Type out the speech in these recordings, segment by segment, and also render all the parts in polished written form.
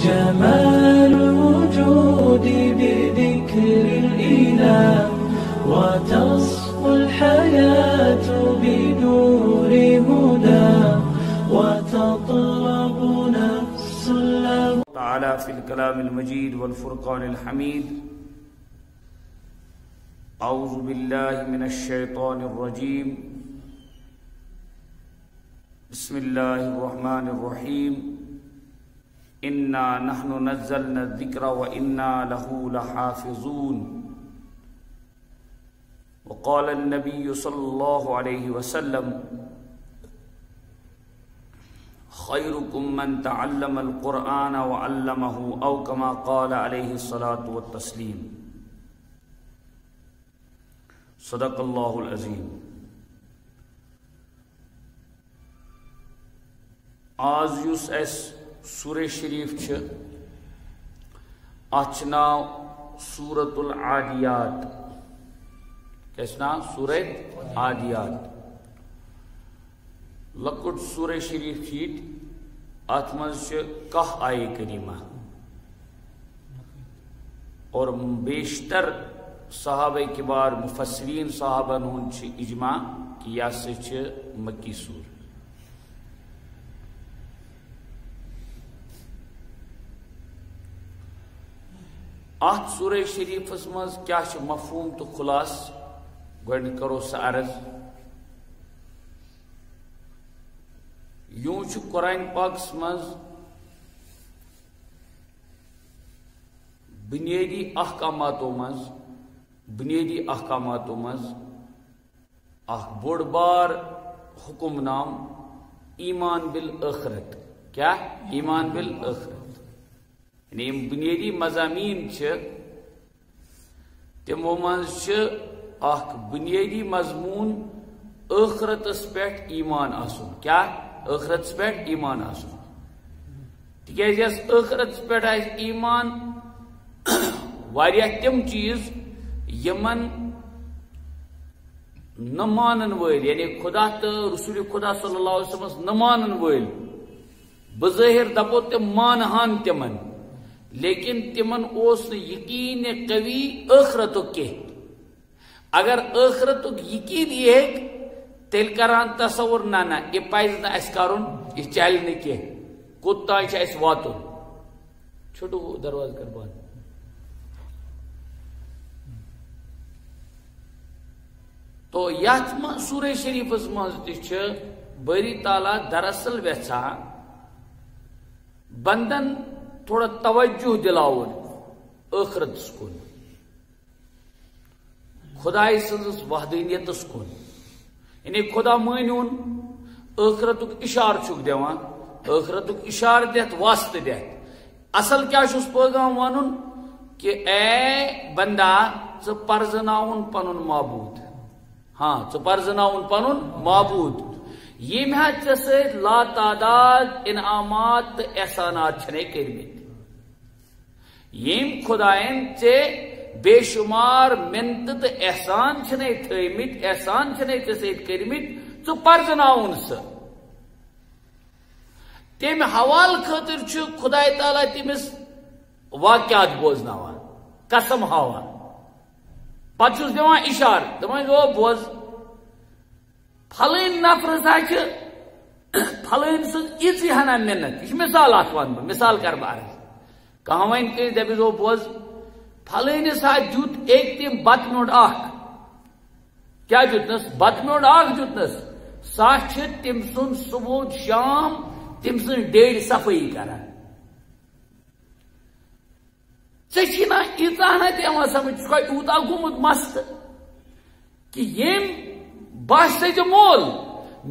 جمال الوجود بذكر الإله وتصفو الحياة بنور هدى وتطلب نفس له تعالى في الكلام المجيد والفرقان الحميد. أعوذ بالله من الشيطان الرجيم. بسم الله الرحمن الرحيم. إنا نحن نزلنا الذكر وإنا له لحافظون. وقال النبي صلى الله عليه وسلم خيركم من تعلم القرآن وعلمه أو كما قال عليه الصلاة والتسليم. صدق الله العظيم. آز یُس اَسہِ سورہ شریف چھِ اَتھ چھِ ناو سورۃ العادیات. کیٛاہ چھِ ناو؟ سورہ عادیات. لۄکُٹ سورہ شریف چھِ یہِ تہِ اَتھ منٛز چھِ 10 آیے کریمہ اور بیشتر صحابہ کبار مفسرین صحابن ہُنٛد چھِ اجماع کہ یہ ہسا چھِ مکی سور. ات سورہ شریفس مز کیا چھ مفہوم تو خلاص گۄڈٕ کرو سا عرض. یوں چھ قرآن پاکس مز بنیادی احکاماتو مز اخ بوڑ بار حکم نام ایمان بالآخرت. کیا؟ ایمان بالآخرت. یعنی بنیادی مضامین چھ تمو مز چھ اخ بنیادی مضمون آخرتس پیٹھ ایمان آسن. کیا؟ آخرتس پیٹھ ایمان آسن. تکیاز یس آخرتس پیٹھ آس ایمان واریاہ تم چیز یمن نہ مانن ول یعنی خدا تو رسول خدا صلی اللہ علیہ وسلم نہ مانن ول بظاہر دپو تم مانہان تمن لیکن تمن اوس یقین قوی آخرتک کی. اگر آخرتک یقین یہ تیل کران تصور نہ یہ پز نا اس کرن یہ چل نہ کی کوت تان اس واتن. چھوٹو دروازہ کر بند. تو یت سورہ شریفس مز تہ باری تعالیٰ دراصل ویژھان بندن تھوڑا توجہ دلاون آخرتس کن خدائی سنس وحدانیتس کن. یعنی خدا مانون آخرتک اشار چھک دیوان آخرتک اشار دیت واسطہ دیت. اصل کیا چھس پیغام ونن کہ اے بندہ ژٕ پرزناون پنن معبود. ہاں ژٕ پرزناون پنن معبود یم ژےٚ سۭتۍ لا تعداد انعامات تو احسانات چھنے کرمت. یم خدائن ژےٚ بے شمار منت تو احسان چھنے تھٲیمٕتۍ احسان چھنے ژےٚ سۭتۍ کرمت ژٕ پرزناون سُہ. تمہِ حوالہٕ خٲطرٕ چھُ خداے تعالیٰ تٔمِس واقعات بوزناوان قسم ہاوان پتہٕ چھُس دِوان اشارٕ دپان او بوز پھلٲنۍ نفر ہسا چھِ پھلٲنۍ سٕنٛز یِژٕے ہنا منت. یہ مثال اکھ ون بہٕ مثال کر بہٕ عرض. کانٛہہ وۄنۍ کٔرِتھ دپیس او بوز پھلٲنِس ہا دیُت أکۍ تٔمۍ بتہٕ میوٚنٛڈ اکھ. کیٛاہ دیُتنس؟ بتہٕ میوٚنٛڈ اکھ دیُتنس. سۄ چھِ تٔمۍ سُنٛد صبح شام تٔمۍ سٕنٛز ڈیڈِ صفٲیی کران. ژےٚ چھی نا ییٖژاہ ہنا تہِ یِوان سمجھ ژٕ چھُکھا یوٗتاہ گوٚمُت مستہٕ کہ ییٚمۍ باسہِ ژےٚ مول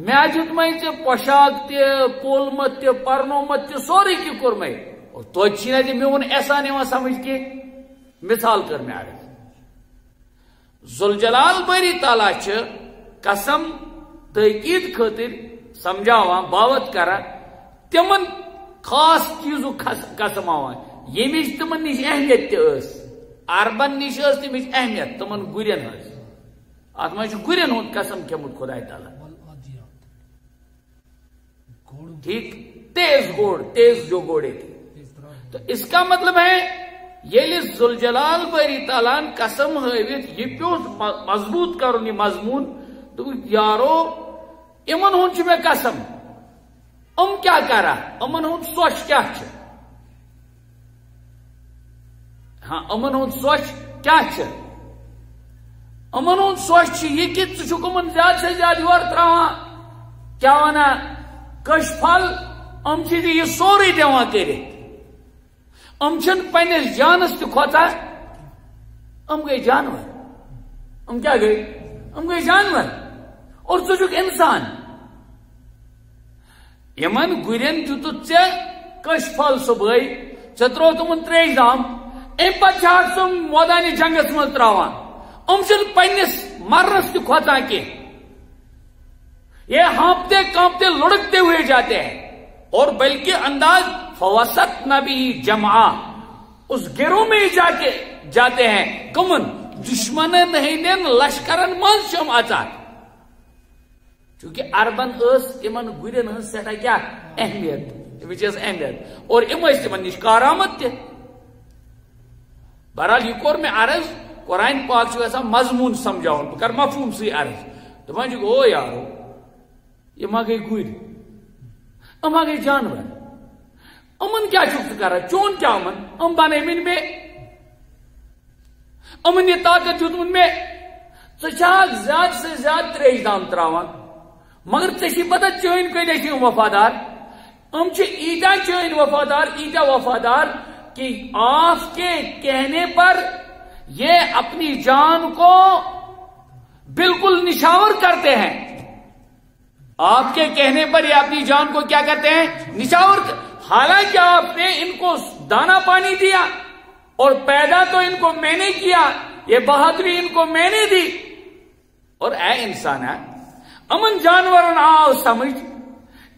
مےٚ دیُتمے ژےٚ پۄشاک تہِ پولمت تہِ پرنومت تہِ سورُے کینٛہہ کوٚرمے توتہِ چھی نا ژےٚ میون احسان یِوان سمجھ کینٛہہ. مثال کر مےٚ عرض. ذوالجلال باری تعالیٰ چھِ قسم تٲکیٖد خٲطرٕ سمجھاوان باوت کران تمن خاص چیزُک قسم ہاوان ییٚمِچ تمن نِش اہمیت تہِ ٲس. عربن نِش ٲس تمِچ اہمیت تمن گُرٮ۪ن ہٕنٛز. اتھ منٛز چھُ گُرٮ۪ن ہُنٛد قسم کھیوٚمُت خداے تعالیٰ. ٹھیک تیز گوڑ تیز جو گھوڑے تھے تو اس کا مطلب ہے یلی ذوالجلال باری تعالیٰ قسم ہاوت یہ پیوس مضبوط کرن یہ مضمون تو یارو امن ہن میں قسم کیا کرا امن ہن سوچ کیا چھ ہاں امن ہن سوچ کیا چھ امن ہن سوچ یہ کہ ژٕ زیادہ سے زیادہ یور تراوان کیا ونا کش پھل یہ سوری دِوان کٔرِتھ چھن پنس جانس تہ کھوتا گئی جانور کیا گئی گئی جانور اور ژٕ چھُکھ انسان یمن گُرین دِتُتھ ژےٚ کش پھل صبحٲے ژےٚ ترٛوو تِمن تریش دام امہِ پتہٕ چھِ سُہ مٲدانہِ جنگس منٛز تراوان چھِنہٕ پننس مرنس تہ کھوژان کینٛہہ یہ ہانپتے کانپتے لڑکتے ہوئے جاتے ہیں اور بلکہ انداز فوسط نبی جمعہ اس گروہ میں جاتے ہیں کمن دشمن ہندین لشکرن من شم اچان چونکہ اربن امن گرین ہن سٹھا کیا اہمیت اور تمن نش کارآمد تہ بہرحال یہ کور میں عرض قرآن پاک ایسا مضمون سمجھاؤن بہ کر مفہوم سی عرض دپان او یارو یہ ما گئی گر اما گئی جانور امن کیا چھک کر چون کیا امن بنے من میں امن یہ طاقت دیتمن میں ژٕ زیادہ سے زیادہ تریش دام تراوان مگر ژےٚ پتہ چٲنۍ کۭتیاہ چھِ وفادار چھِ ایٖتیاہ چٲنۍ وفادار ایٖتیاہ وفادار کہ آپ کے کہنے پر یہ اپنی جان کو بالکل نشاور کرتے ہیں آپ کے کہنے پر یہ اپنی جان کو کیا کرتے ہیں نشاور حالانکہ آپ نے ان کو دانا پانی دیا اور پیدا تو ان کو میں نے کیا یہ بہادری ان کو میں نے دی اور اے انسان ہے امن جانورن آو سمجھ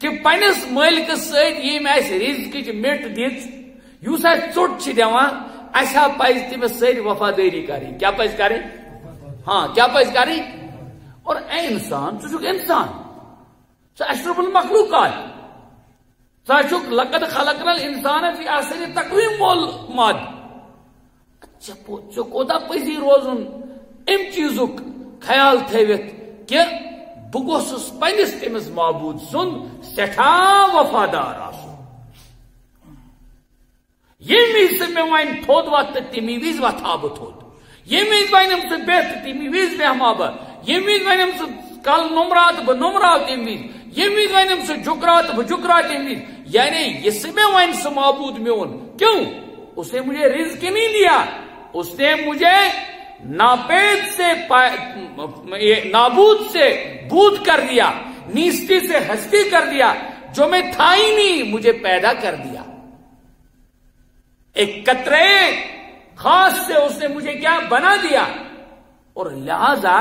کہ پنس مالکس ست یم اس رزقچ مٹ دِژ یُس اس ژوٚٹ چھ دِوان اسا پزِ تٔمِس سۭتۍ وفادٲری کرٕنۍ کیا پزِ کرٕنۍ ہاں کیا پزِ کرٕنۍ اور اے انسان ژٕ چھُکھ انسان اشرف المخلوقات لقد خلقنا الانسان فی احسن تقویم مول ماد کوتا پزی روزن ام چیزک خیال تھوت کہ بہ گوسس پنس تمس معبود سند سٹھا وفادار آسن یم وز مے ون تھود وت تمی وز وتھا بہ تھود یم وز ونم سہ بیٹھ تمی وز بیہما بہ یم وز ونم سہ کل نمرات بہ نمراو تمی وز یم وز ونم سہ جکرات بہ جکرا تمی وز یعنی یہ میں ون سہ معبود میون کیوں اس نے مجھے رزق نہیں دیا اس نے مجھے ناپید سے نابود سے بود کر دیا نیستی سے ہستی کر دیا جو میں تھا ہی نہیں مجھے پیدا کر دیا ایک قطرے خاص سے اس نے مجھے کیا بنا دیا اور لہذا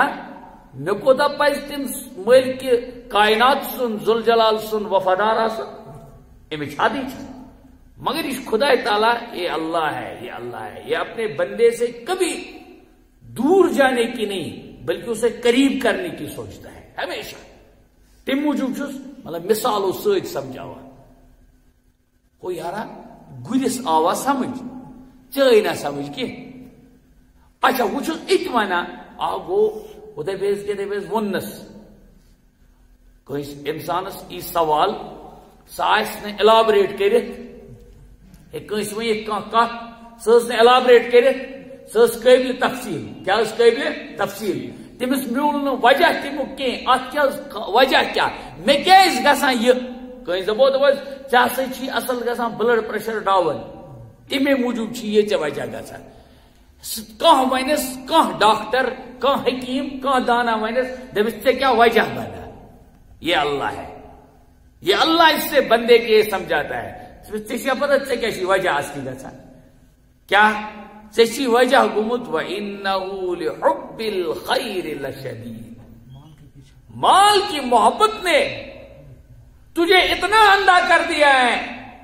میں کو دا پائز تم ملک کائنات سن ذوالجلال سن وفادار آسن امچ حادی مگر اس خدا تعالیٰ یہ اللہ ہے یہ اللہ ہے یہ اپنے بندے سے کبھی دور جانے کی نہیں بلکہ اسے قریب کرنے کی سوچتا ہے ہمیشہ تم موجود چھس مطلب مثالوں سۭتۍ سمجھاوان ہو یارا گرس آوا سمجھ ژے نہ سمجھ کی اچھا وہ چھس ات ونا آ گو وہ دپیس ونس انسانس یہ سوال سہ الابریٹ کرس ون کت سہ الابریٹ کرت سہ قابل تفصیل کیا قابل تفصیل تمس میول وجہ تمیک کی ات وجہ کیا مے کیاز گژھان یہ کہیں دپو ژےٚ ہسا چھی اصل گژھان بلڈ پریشر ڈاؤن تمے موجوب چھی یہ ژےٚ وجہ گژھان کانٛہہ ونس کانٛہہ ڈاکٹر کانٛہہ حکیم کانٛہہ دانا ونس دپس ژےٚ کیا وجہ بنا یہ اللہ ہے یہ اللہ اس سے بندے کے یہ سمجھاتا ہے ژےٚ پتہ ژےٚ کیا چھی وجہ اصلی گژھان کیا ژےٚ چھی وجہ گوٚمُت وَإِنَّهُ لِحُبِّ الْخَيْرِ لَشَدِيدٌ مال کی محبت نے تجھے اتنا اندھا کر دیا ہے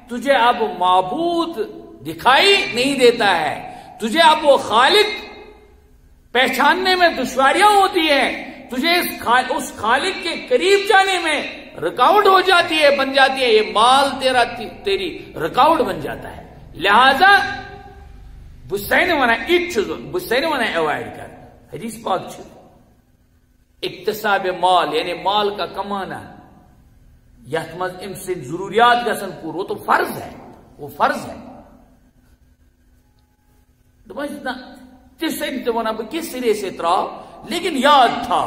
تجھے اب معبود دکھائی نہیں دیتا ہے تجھے اب وہ خالق پہچاننے میں دشواریاں ہوتی ہیں تجھے اس خالق کے قریب جانے میں رکاوٹ ہو جاتی ہے بن جاتی ہے یہ مال تیری رکاوٹ بن جاتا ہے لہذا بسین وانا بسین وانا اوائڈ کر. حدیث پاک چھ اقتصاب مال یعنی مال کا کمانا یت مز ام سے ضروریات گسن پور وہ تو فرض ہے وہ فرض ہے. تسن تو ونا بہ کس سرے سے تراؤ لیکن یاد تھا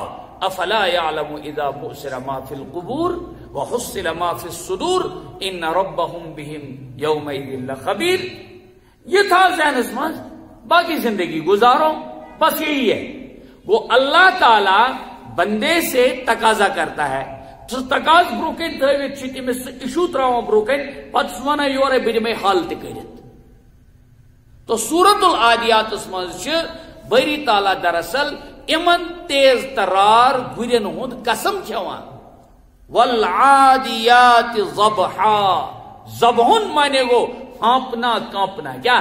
افلا يعلم اذا بؤسر ما في القبور وحصل ما في الصدور ان ربهم بهم يومئذ لخبير. یہ تھا ذہن اسماز باقی زندگی گزارو بس یہی ہے. وہ اللہ تعالی بندے سے تقاضا کرتا ہے تقاض بروکن تھوت تمس ایشو تراو بروکن پتہ ونہ یورے بہ دمے حل تہ کرت. تو سورت العادیات مز باری تعالیٰ دراصل امن تیز ترار گرین ہند قسم کھوان. والعادیات ضبحا ضبحن مانے گو ہانپنا کانپنا. کیا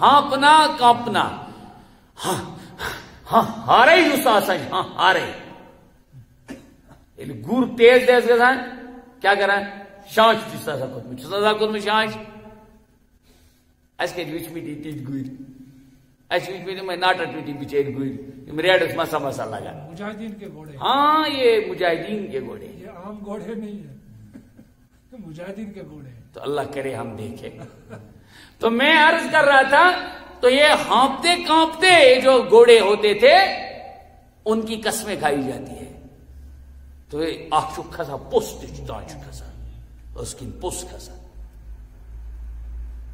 ہانپنا کانپنا ہاں ہاں ہارے یس آسان ہاں ہارے گر تیز تیز گژھان کیا کران شانش چھس آسان کھوتمت چھس آسان کھوتمت شانش. اس کے وچ میں تیز گر اس وچ میں ناٹا ٹوٹی بچیر گر ریڈس مسا مسا لگا. مجاہدین کے گھوڑے. ہاں یہ مجاہدین کے گھوڑے یہ عام گھوڑے نہیں ہیں مجاہدین کے گھوڑے. تو اللہ کرے ہم دیکھیں. تو میں عرض کر رہا تھا تو یہ ہانپتے کانپتے جو گھوڑے ہوتے تھے ان کی قسمیں کھائی جاتی ہے. تو یہ آخ کھسا پوست تاج کھسا اس کی پوست کھسا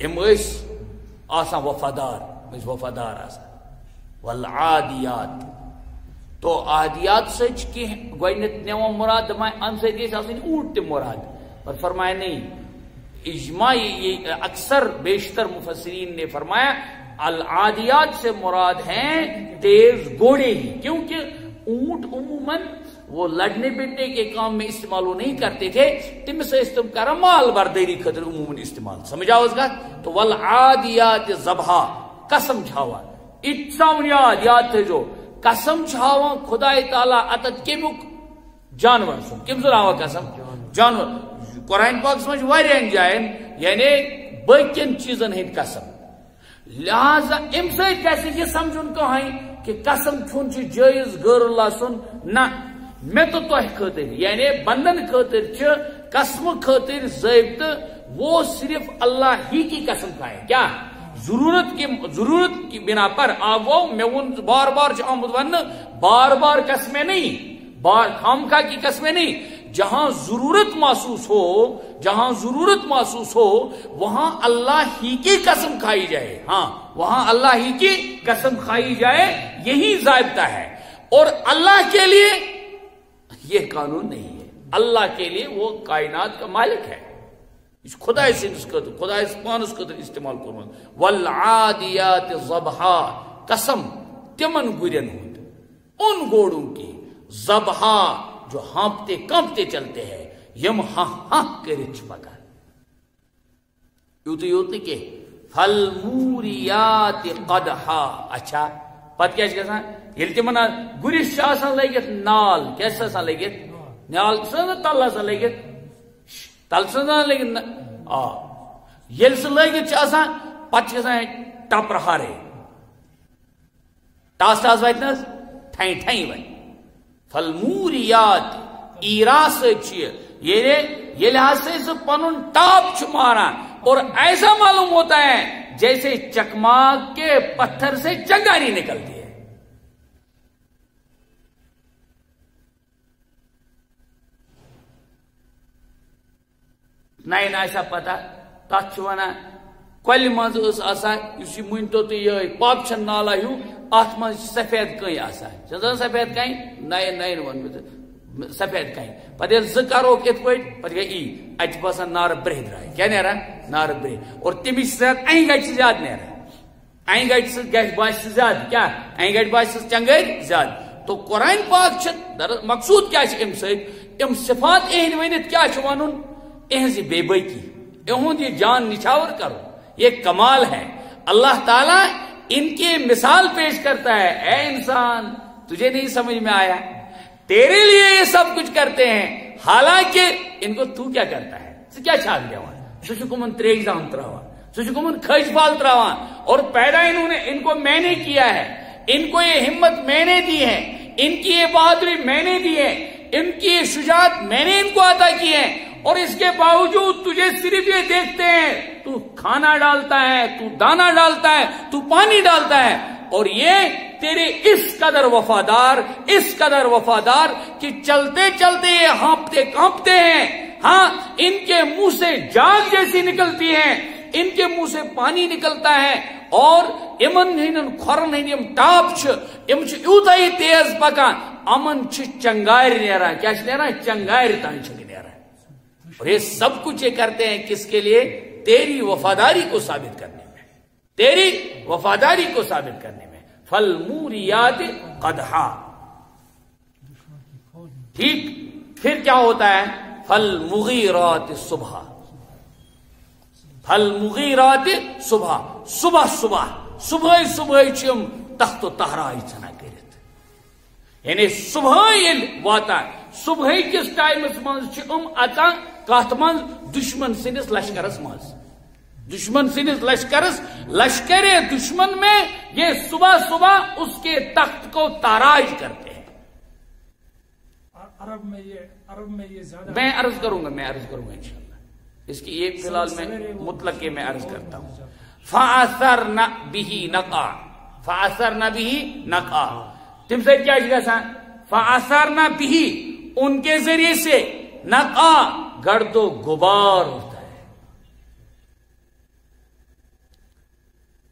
ام آسان وفادار وفادار آسان. والعادیات تو عادیات سچ کی گوینت نیو مراد ام سے آسان اونٹ مراد پر فرمایا نہیں. اجماع یہ اکثر بیشتر مفسرین نے فرمایا العادیات سے مراد ہیں تیز گھوڑے ہی کیونکہ اونٹ عموماً وہ لڑنے بیٹنے کے کام میں استعمال وہ نہیں کرتے تھے. تم سے استعمال کرا مال برداری خطر عموماً استعمال سمجھا اس کا. تو والعادیات ضبحا قسم چھاوا اتسام یاد تھے جو قسم چھاوا خدا تعالیٰ اتت کمیک جانور سن کم سن قسم جانور. قرآن پاک سمجھ واریاہن جائن یعنی باقین چیزن ہند قسم. لہذا ام سۭتۍ گژھِ یہ سمجھن کہیں کہ قسم کھیون چھ جائز غیر اللہ سن نہ میں تو تہ خاطر یعنی بندن خاطر چھ قسم خاطر ضابطہ وہ صرف اللہ ہی کی قسم کھائے. کیا ضرورت کی بنا پر آپ وہ میں بار بار آمد ون بار بار قسمیں نہیں بار خامخواہ کی قسمیں نہیں. جہاں ضرورت محسوس ہو وہاں اللہ ہی کی قسم کھائی جائے. ہاں وہاں اللہ ہی کی قسم کھائی جائے یہی ضابطہ ہے. اور اللہ کے لیے یہ قانون نہیں ہے. اللہ کے لیے وہ کائنات کا مالک ہے. اس خدا سے خدا پانس قدر استعمال کرو. والعادیات ضبحا قسم تمن گرین ہند ان گوڑوں کی ضبحا جو ہانپتے کانپتے چلتے ہیں یم ہاں ہاں کرچ پکا یوت کہ فالموریات قدحا. اچھا پتہ کیا گژھان ییٚلہِ تِمن گُرِس چھِ آسان لٲگِتھ نال کیٛاہ چھِ آسان لٲگِتھ نال چھِ تل آسان لٲگِتھ تل چھِ آسان لٲگِتھ آ ییٚلہِ سُہ لٲگِتھ چھِ آسان پتہٕ چھِ گژھان ٹپرٕ ہارے ٹاس ٹاس واتہِ نہٕ حظ ٹھاین ٹھاین واتہِ. فالموریات ایرا سے یہ ہسے سے پنن ٹاپ چھ ماران اور ایسا معلوم ہوتا ہے جیسے چکماک کے پتھر سے چنگاری نکلتی ہے. نائن ایسا پتہ تک ونان کل مز آسان اس من تو یہ پاک چھ نالا ہیو ات من سفید کئی آسان سفید کئی نائن نائن ون سفید کئی پتہ زروک ات پہ پتہ گئی ات باسان نار برہ درائے کیا نیران نار برہ اور تمس ساتھ این گٹ سے زیادہ نیران این گٹ سے گھ باس زیادہ کیا این گٹ باس چنگیر زیادہ. تو قرآن پاک مقصود کیا ام ام صفات اہن ونت کیا ون اہذ بے باکی اہد یہ جان نچھاور کرو یہ کمال ہے. اللہ تعالیٰ ان کی مثال پیش کرتا ہے اے انسان تجھے نہیں سمجھ میں آیا تیرے لیے یہ سب کچھ کرتے ہیں حالانکہ ان کو تو کیا کرتا ہے کیا چھاگ دیا سکمن تریش دام تراوان سکمن کھج بال تراوان اور پیدا ان کو میں نے کیا ہے، ان کو یہ ہمت میں نے دی ہے، ان کی یہ بہادری میں نے دی ہے، ان کی یہ شجاعت میں نے ان کو عطا کی ہے، اور اس کے باوجود تجھے صرف یہ دیکھتے ہیں تو کھانا ڈالتا ہے، تو دانا ڈالتا ہے، تو پانی ڈالتا ہے، اور یہ تیرے اس قدر وفادار کہ چلتے چلتے یہ ہانپتے کانپتے ہیں. ہاں ان کے منہ سے جاگ جیسی نکلتی ہے، ان کے منہ سے پانی نکلتا ہے، اور امن ہن کھورن ہن ٹاپ ام یوتہ ہی تیز پکان امن چنگار نیران. کیا نیران؟ چنگار تان نیران. اور یہ سب کچھ یہ کرتے ہیں کس کے لیے؟ تیری وفاداری کو ثابت کرنے میں، تیری وفاداری کو ثابت کرنے میں. فالموریات قدحا. ٹھیک، پھر کیا ہوتا ہے؟ فالمغیرات صبح. فالمغیرات صبح. صبح چم تخت و تہرائی ژھنان کرت. یعنی صبح یل واتان، صبح کس ٹائمس مز اچان کت من دشمن سندس لشکرس مز. دشمن سندس لشکر دشمن میں یہ صبح اس کے تخت کو تاراج کرتے ہیں. عرب میں یہ زیادہ میں عرض کروں گا انشاءاللہ. اس کی یہ فی الحال میں مطلق میں عرض کرتا ہوں. فَعَثَرْنَ بِهِ نَقَعَ. فَعَثَرْنَ بِهِ نَقَعَ. تم سے کیا جگہ فَعَثَرْنَ بِهِ، ان کے ذریعے سے نقع گرد و غبار ہوتا ہے.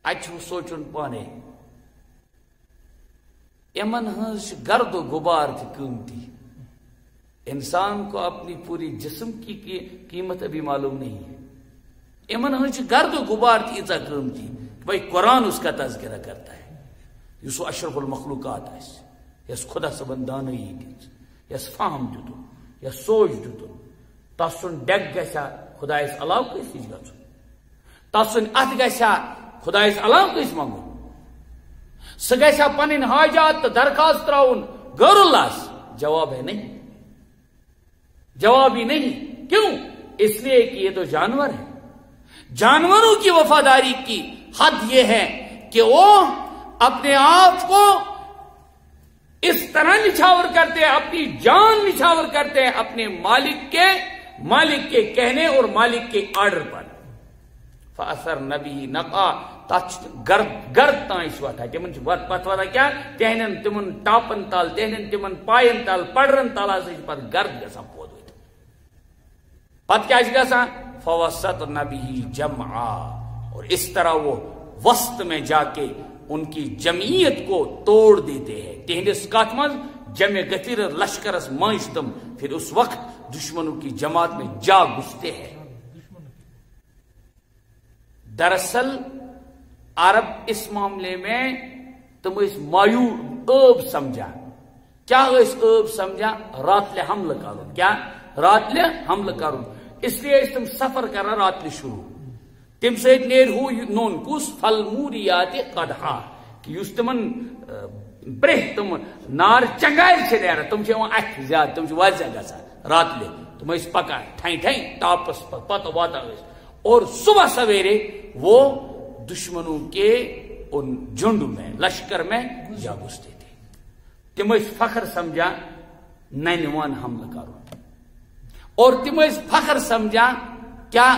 اچھو سوچن پانے امن ہنس گرد و غبار تھی قیمتی. انسان کو اپنی پوری جسم کی قیمت ابھی معلوم نہیں ہے. امن ہنس گرد و غبار تھی اتنا قیمتی. بھائی قرآن اس کا تذکرہ کرتا ہے. یس اشرف المخلوقات ہے، یس خدا صبن دانائی دِژ، یس فہم دیتن، یس سوچ دیتن. تسن ڈیک گژھا خدایس علاوہ کٲنٛسہِ نِش گژھُن، تسن اتھ گژھا خدایس علاوہ کٲنٛسہِ منگُن، سہ گژھا پنٕنۍ حاجات تہٕ درخواست تراؤن غیر اللہس. جواب ہے نہیں، جواب ہی نہیں. کیوں؟ اس لیے کہ یہ تو جانور ہے. جانوروں کی وفاداری کی حد یہ ہے کہ وہ اپنے آپ کو اس طرح نچھاور کرتے ہیں، اپنی جان نچھاور کرتے ہیں اپنے مالک کے کہنے اور مالک کے آرڈر پر. فَأَثَرْنَ بِهِ نَقْعًا. گرد تان وتھان تمن پتہ وتھان کیا؟ تہندین تمن ٹاپن تل، تہندین تمن پائن تل، پڑرن تل ہسا پتہ گرد گژھان پود ؤتھِتھ. پتہ کیا گژھان؟ فَوَسَطْنَ بِهِ جَمْعًا. اور اس طرح وہ وسط میں جا کے ان کی جمعیت کو توڑ دیتے ہیں. تہندس کت من جمع گتر لشکرس منج تم پھر اس وقت دشمنوں کی جماعت میں جا گھستے ہیں. دراصل عرب اس معاملے میں تم اس عب سمجھا. کیا اس عب سمجھا؟ راتلے حملہ کرن. کیا؟ راتلے حملہ کرن. اس لیے اس تم سفر کرنا راتلے شروع. تم سے نیر ہو نون کس فالموریات قدحا کہ اس تمن برہ تم نار چنگار نیران تم اتھ زیادہ تم واضح گژھان راتلے تم اس پکان ٹھائی ٹھائی ٹاپس پتہ واتان. اور صبح سویرے وہ دشمنوں کے ان جھنڈ میں لشکر میں جا گھستے تھے. تم فخر سمجھا ننوان حملہ کرو، اور تم فخر سمجھا کیا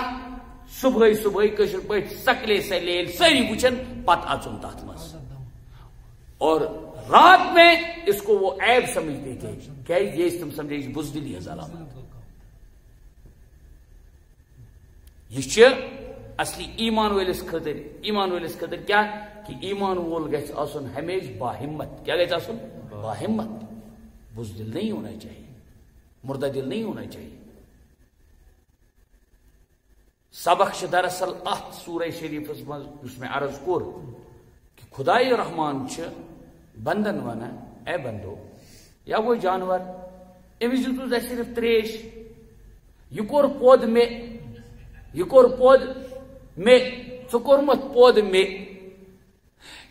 صبح کشر پہ سکلے سلیل ساری وچن پتہ اچن تات مز. اور رات میں اس کو وہ عیب سمجھتے تھے کہ یہ تم سمجھے بزدلی ہے علامت. یہ اصلی ایمان ولس خاطر کیا کہ ایمان وول گژھِ آسن ہمیشہ باہمت. کیا گژھِ آسن؟ باہمت. بزدل نہیں ہونا چاہیے، مردہ دل نہیں ہونا چاہیے. سبق دراصل ات سورہ شریفس مز اس میں عرض کور کہ خدائے رحمان بندن ونان اے بندو یا وہ جانور امس دتو صرف تریش، یہ کور پود میں، یہ کور پود میں، ژٕ کورمت پود میں،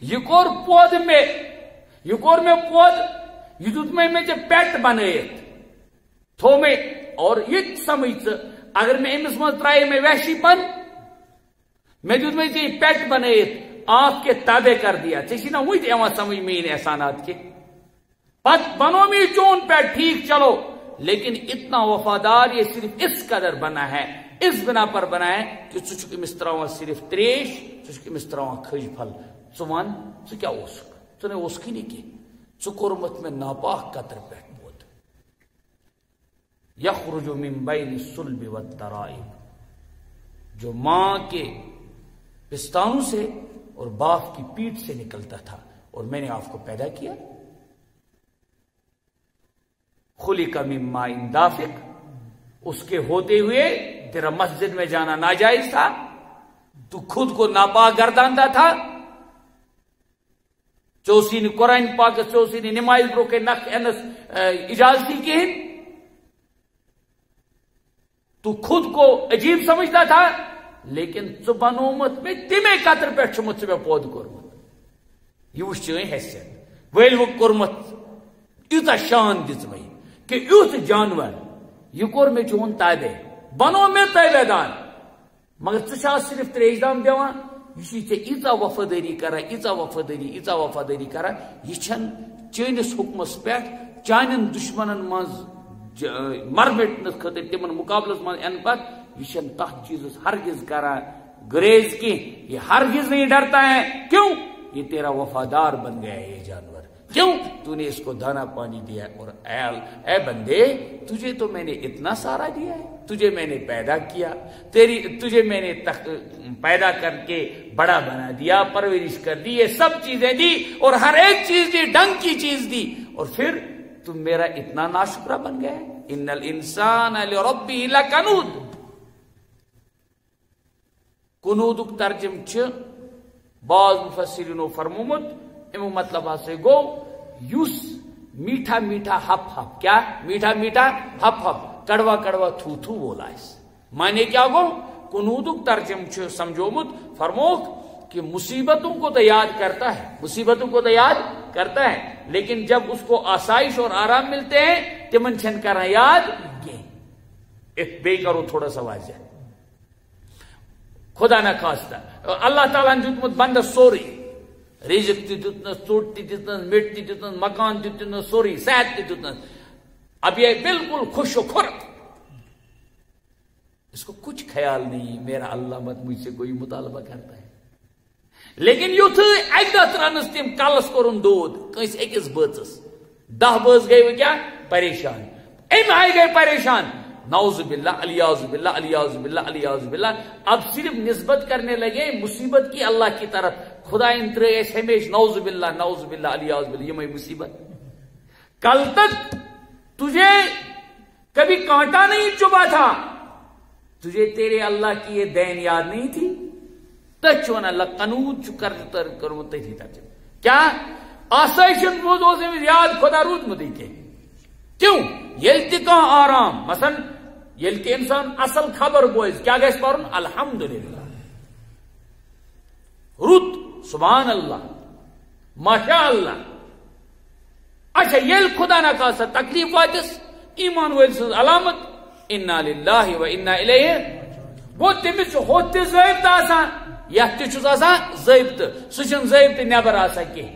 یہ کور پود میں، یہ کور میں پود، یہ دت میں پیٹ بنائت تھو میں. اور یہ سمجھ اگر میں امس مز ترائے میں وحشی پن میں دیت میں یہ پیٹ بنائیت آپ کے تابع کر دیا چیسی نا وہی دیوا سمجھ میں ان احسانات کے پت بنو میں چون پیٹ ٹھیک چلو لیکن اتنا وفادار یہ صرف اس قدر بنا ہے اس بنا پر بنا ہے کہ ژٕ أمِس تراوان صرف تریش ژٕ أمِس تراوان کھج پھل ژٕ وَن ژٕ کیٛاہ اوسُکھ ژٕ نے اوسکھٕے نہٕ کینٛہہ ژٕ کوٚرمُت مےٚ ناپاک قطر پٮ۪ٹھ پود یخرج من بین الصلب والترائب جو ماں کے پستانوں سے اور باپ کی پیٹھ سے نکلتا تھا اور میں نے آپ کو پیدا کیا خلق من ماء دافق اس کے ہوتے ہوئے تیرا مسجد میں جانا ناجائز تھا تو خود کو ناپاک گردانتا تھا چوسی نے قرآن پاک چوسی نے نماز برو کے نق انس اجازتی کہن تو خود کو عجیب سمجھتا تھا لیکن ژٕ بنومت میں تمے قطر پہ چھمت ژٕ مےٚ پود کورمت یہ وچھ چٲنۍ حیثیت ویل وہ کورمت یوتاہ شان دِژ مےٚ کہ یُتھ جانور یہ کور میں چون تابع بنو میں تابع دار مگر ژٕ چھا صرف تریش دام دِوان یہ چھ ژےٚ ییٖژاہ وفادٲری کران ییٖژاہ وفادٲری کران یہ چھن چٲنِس حکمس پٮ۪ٹھ چانٮ۪ن دشمنن منٛز مرمٹنس خٲطرٕ تمن مقابلس منٛز یِنہٕ پتہٕ یہ چھن تتھ چیزس ہرگز کران گریز کی یہ ہرگز نہیں ڈرتا ہے کیوں یہ تیرا وفادار بن گیا ہے یہ جانور کیوں تو نے اس کو دانا پانی دیا اور اے بندے تجھے تو میں نے اتنا سارا دیا ہے تجھے میں نے پیدا کیا تجھے میں نے پیدا کر کے بڑا بنا دیا پرورش کر دی یہ سب چیزیں دی اور ہر ایک چیز دی ڈنگ کی چیز دی اور پھر تم میرا اتنا ناشکرہ بن گئے ان الانسان لربہ لکنود کنودک ترجم بعض مفسرینو فرمومت امیو مطلب ہسے گو یس میٹھا میٹھا ہپ ہپ کیا میٹھا میٹھا ہپ ہپ کڑوا کڑوا تھو تھو بولا اس معنی کیا گو کنودک ترجم سمجھومت فرموک کہ مصیبتوں کو تو یاد کرتا ہے مصیبتوں کو تو یاد کرتا ہے لیکن جب اس کو آسائش اور آرام ملتے ہیں تمن چھن کرنا یاد ایک بے کرو تھوڑا سا واضح خدا نہ خواستہ اللہ تعالیٰ نے دیتمت بندس سوری رزق تہ دیتنس ژوٚٹ تہ دیتنس مٹ تہ دیتنس مکان تہ دیتنس سوری صحت تہ دیتنس اب یہ بالکل خوش و خرم اس کو کچھ خیال نہیں میرا اللہ مت مجھ سے کوئی مطالبہ کرتا ہے لیکن یوتھ اک دہ ترانس تم کلس کورن دود کنس اکس بچس 10 بچ گئی وہ کیا پریشان ام آئی گئی پریشان نعوذ باللہ الیاذ باللہ الیاذ باللہ الیاذ باللہ اب صرف نسبت کرنے لگے مصیبت کی اللہ کی طرف خدا انتر ہمیشہ نعوذ باللہ الیاذ باللہ یہ میں مصیبت کل تک تجھے کبھی کانٹا نہیں چبھا تھا تجھے تیرے اللہ کی یہ دین یاد نہیں تھی تچون اللہ قنوت کر کرو تھی کیا آسائشن روز یاد خدا روز مدی کے کیوں یل تہ آرام مثلا یل کہ انسان اصل خبر بوز کیا گھس پرن الحمدللہ رت سبحان اللہ ماشاء اللہ اچھا یل خدا نہ خاصا تکلیف واتس ایمان ول سن علامت انا للہ و انا الیہ گو تمس ہوت ضابطہ آسان یت تس آسان ضابطہ سہ ضابطہ نبر آسان کی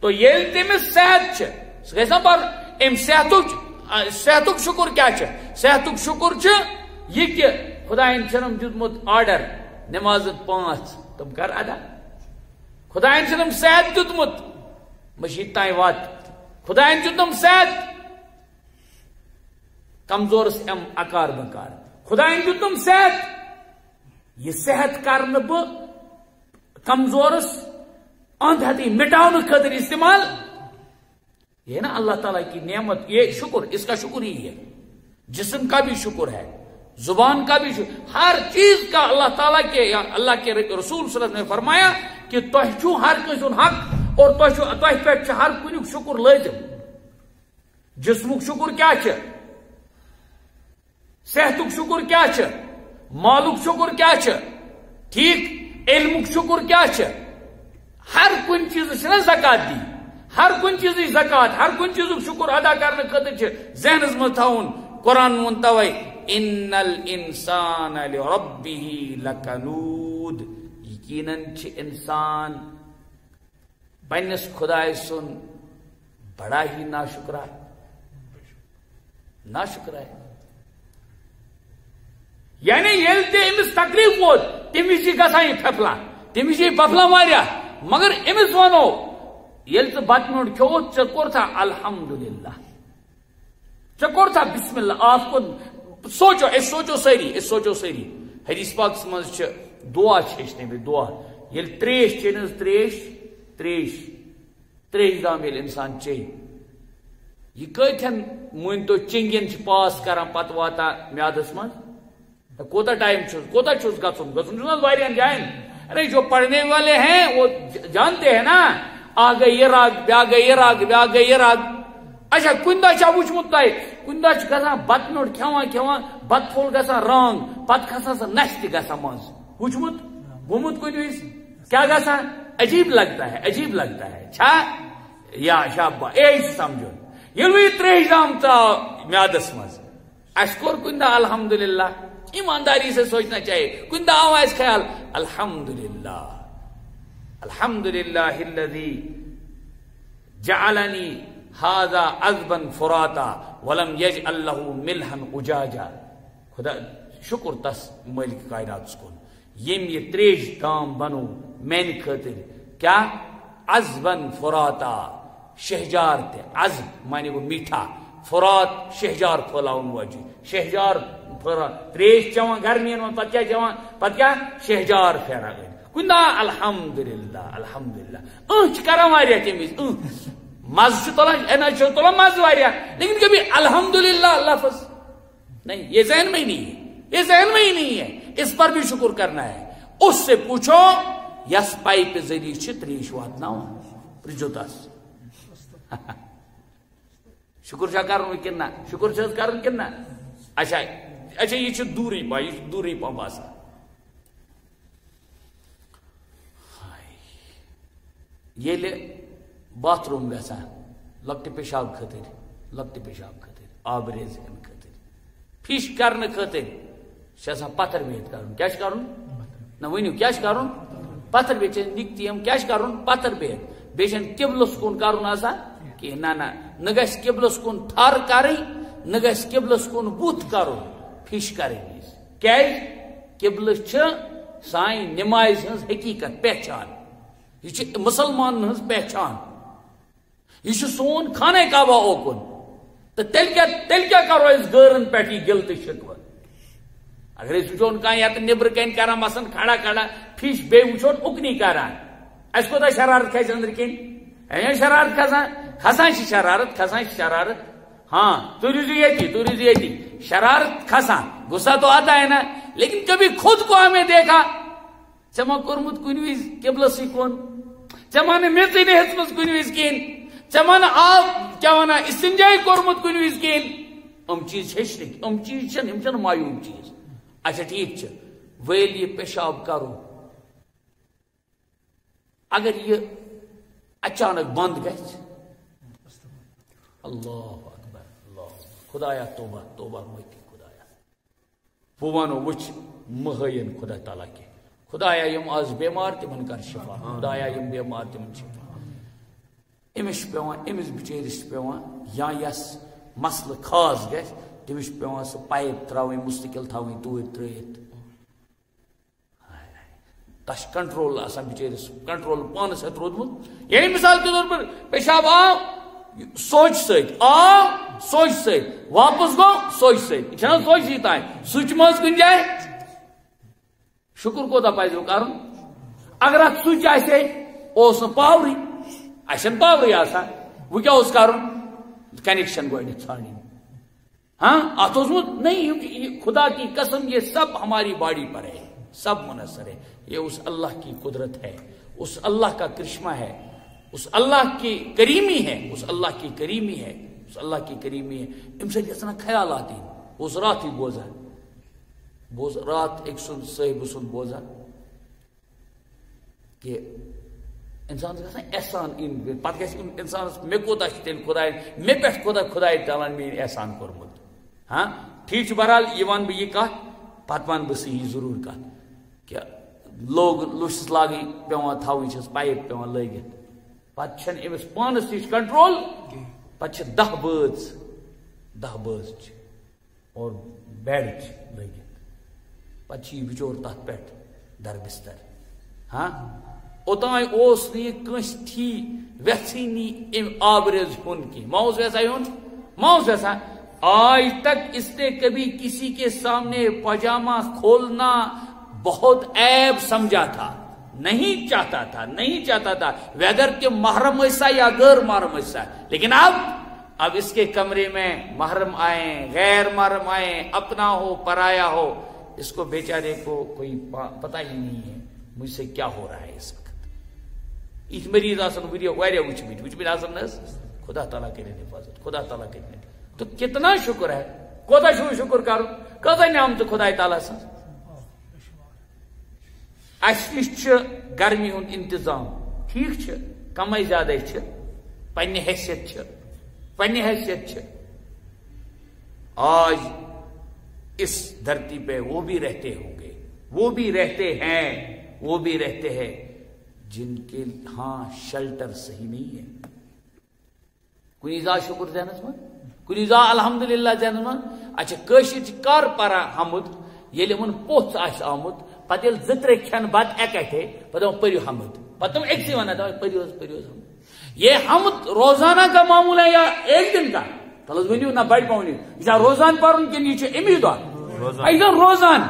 تو یل تمس صحت سہ گھس پر ام صحتک شکر کیا صحتک شکر یہ کہ خدا چھنم دیتمت آرڈر نماز 5 تم کر ادا خدا چھنم صحت دیتمت مشید تائیں وات خدا دیتم صحت کمزورس ام اکار بکار خدا دیتم صحت یہ صحت کرن بہ کمزورس اند ہتی مٹاؤن خاطر استعمال یہ نا اللہ تعالیٰ کی نعمت یہ شکر اس کا شکر ہی ہے جسم کا بھی شکر ہے زبان کا بھی شکر ہر چیز کا اللہ تعالیٰ کے اللہ کے رسول صلی اللہ علیہ وسلم نے فرمایا کہ تہ ہر کس حق اور تہ پہ ہر کن شکر لازم جسمک شکر کیا صحتک شکر کیا مالک شکر کیا ٹھیک علمک شکر کیا ہر کن چیز زکات دی ہر کن چیز زکات ہر کن چیز شکر ادا کرنے خاطر ذہنس مز تھاون قرآن وون توے ان الانسان لربہ لکنود یقیناً انسان پنس خدائے سن بڑا ہی ناشکرا ہے یعنی یل تمس تکلیف ووت تمس گژھان یہ پھپلان واریاہ مگر امس ونو یل ژٕ بتہٕ میوٚنٛڈ کھیوٚوُتھ ژےٚ کوٚرتھا الحمدللہ ژےٚ کوٚرتھا بسم اللہ آپ کو سوچو أسۍ سوچو سٲری حدیث پاکس منٛز چھِ دعا چھِ ہیٚچھنٲومٕتۍ دعا ییٚلہِ تریش چیٚیہِ نہٕ تریش دام ییٚلہِ اِنسان چیٚیہِ یہ کتن مٲنتو چنگین چھ پاس کران پتہ واتان میادس من کوتا ٹائم کوتا چھس گھن واریاہن جائن ارے جو پڑھنے والے ہیں وہ جانتے ہیں نا آ گئی یہ راگ بیا گئی یہ راگ بیا گئی یہ راگ اچھا کن دہ چھا وچمت تہ کن دہ چھ گژھان بت میوٚنٛڈ کھیوان بت پھوٚل گژھان رانگ پتہٕ کھسان سۄ نشہِ تہِ گژھان منٛز وچمت گوٚمُت کُنہِ وِزِ کیا گژھان عجیب لگتا ہے چھا یا شابا اے سمجھن یل یہ تریش دام ژاو میادس مز اس کور کن دہ الحمدللہ ایمانداری سے سوچنا چاہیے کن دہ آو اس خیال الحمدللہ الذی جعلنی هذا عذبا فراتا ولم یجعل له ملحا اجاجا خدا شکر تس مالک کائنات کن یم یہ تریش دام بنو مین خاطر کیا عذبا فراتا شہجار تے عذب معنی وہ میٹھا فرات شہجار پھلاؤن واجی شہجار فرات تریش چوان گرمین من پتہ کیا چوان پتہ کیا شہجار پھیرا گئی کنا الحمدللہ چھ کران واریاہ تمس مز چھ تلان مز واریاہ لیکن کبھی الحمدللہ لفظ نہیں یہ ذہن میں ہی نہیں ہے اس پر بھی شکر کرنا ہے اس سے پوچھو یس پائپ ذریعہ چھ تریش واتناوان پرجو تس شکر چھا کرن کنا شکر چھس کرن کنا اچھا یہ چھ دوری پا باسان یل باتھ روم گژھان لکٹ پیشاب خاطر آبریز ہن خاطر فش کرنے خاطر آسان پتھر بہت کرن کیا کرن ونیو کیا کرن پتھر بہت نکتی کیا کرن پتھر بہت بیچن قبلس کن کرن آسان کہ نہ گژھِ قبلس کن تھر کرٕنۍ نہ گژھِ قبلس کن بُتھ کرُن فش کرٕنۍ کیازِ قبلہٕ چھِ سانہِ نمازِ ہٕنٛز حقیقت پہچان یہ چھِ مسلمان ہٕنٛز پہچان یہ چھُ سون خانہ کعبہ اوکن تو تیل کیا کرو اس گٲرن پٮ۪ٹھ یہ گِل تہٕ شکوہ اگر اس وچھون کانٛہہ یتھ نیبر کن کران مثلاً کھڑا فش بیٚیہِ وچھون اُکنی کران اَسہِ کوتاہ شرارت کھسہِ أنٛدرٕ کِنۍ شرارت کھسان شرارت ہاں تو روزی یتی شرارت کھسان غصہ تو آتا ہے نا لیکن کبھی خود کو ہمیں دیکھا ژےٚ ما کوٚرمُت کُنہِ وِزِ قبلسٕے کُن ژےٚ ما نہٕ میٚژٕے نہٕ ہیٚژمٕژ کُنہِ وِزِ کِہیٖنۍ ژےٚ ما نہٕ آب کیٛاہ وَنان استنجاے کوٚرمُت کُنہِ وِزِ کِہیٖنۍ چیٖز ہیٚچھنٕکۍ چیٖز چھِنہٕ یِم چھِنہٕ مایوٗب چیٖز اچھا ٹھیٖک چھُ وۄنۍ یہِ پیشاب کرو اگر یہ اچانک بند گژھِ اللہ اکبر اللہ خدایا توبہ مٔتی خدایا بہٕ وَنو وٕچھ مہین خدا تعالیٰ کہِ خدایا یم آز بیمار تمن کر شفا خدایا یم بیمار تمن شفا امس پیوان امس بچیرس پیوان یا یس مسئلہ خاص گژھِ تمس پیوان سہ پائپ تراوٕنۍ مستقل تھاوٕنۍ توٗرۍ ترٲیِتھ تس کنٹرول آسان بچیرس کنٹرول پانس ہتھ روٗدمُت یعنی مثال کے طور پر پیشاب آو سوچ سۭتۍ واپس گو سوچ سۭتۍ چھنا سوچی تانۍ سُچ منٛز کُنہِ جایہِ شکر کوتا پزِ کرن اگر اتھ سوچ آسے اوس نہٕ پاورٕے اسہِ چھنہٕ پاورٕے آسان وۄنۍ کیٛاہ اوس کرُن کنیکشن گۄڈنیتھ ژھانڈٕنۍ ہاں اتھ اوسمُت نہیں خدا کی قسم یہ سب ہماری باڈی پر ہے سب منحصر ہے یہ اس اللہ کی قدرت ہے اس اللہ کا کرشمہ ہے اس اللہ کی کریمی ہے اس اللہ کی کریمی ہے امہِ سۭتۍ گژھان خیالات یِنۍ اوس راتھٕے بوزان رات ایک صاحب سن بوزان کہ انسان گژھان احسان ان پتہ گژھِ انسانس مےٚ کوتاہ چھُ تیٚلہِ خداے مےٚ پٮ۪ٹھ کوتاہ خداے تعالیٰ میٲنۍ احسان کوٚرمُت ہاں ٹھیک چھُ بہرحال یہ ون بہٕ یہِ کتھ پتہٕ ون بہٕ صحیح ضروٗر کتھ کہ لوگ لوشس لاگن پیوان تھاوٕنۍ چھس پایپ پیوان لٲگِتھ پتہٕ چھنہٕ أمِس پانس نِش کنٹرول پتہٕ چھِ 10 بٲژ چھِ اور بیڈ چھِ لٲگِتھ پتہٕ چھِ یہِ بِچور تتھ پٮ۪ٹھ دربستر ہاں اوتانۍ اوس نہٕ یہِ کٲنٛسہِ تھی ویژھٲنی أمۍ آبریز ہیوٚن کینٛہہ ما اوس ویژھان ہیوٚن ما اوس ویژھان آج تک اس نے کبھی کسی کے سامنے پاجامہ کھولنا بہت عیب سمجھا تھا نہیں چاہتا تھا ویدر کے محرم ایسا یا غیر محرم ایسا لیکن اب اس کے کمرے میں محرم آئے غیر محرم آئے اپنا ہو پرایا ہو اس کو بیچارے کو کوئی پتہ ہی نہیں ہے مجھ سے کیا ہو رہا ہے اس وقت یہ مریض آسن ویڈیو واریاہ وچمت آسن خدا تعالیٰ کرے حفاظت خدا تعالیٰ کرے تو کتنا شکر ہے کوتا شکر کرو کتا نعمت خدا تعالیٰ سن اس نش گرمی ہند انتظام ٹھیک کمائی زیادہ پنہ حیثیت آج اس دھرتی پہ وہ بھی رہتے ہوں گے وہ بھی رہتے ہیں جن کے ہاں شیلٹر صحیح نہیں ہے کنی زا شکر ذہنس من کنی زا الحمدللہ ذہنس من اچھا کشر کر پارا حمد یل ان پوچھ آمت پتہ یل 2-3 کھین بت اکٹھے پتہ پریو حمد پتہ ایک ونان پریو حمد یہ حمد روزانہ کا معمول ہے یا ایک دن کا تلس ونیو نہ بڑ پونی یہ روزان پرن کن یہ امی دہ روزان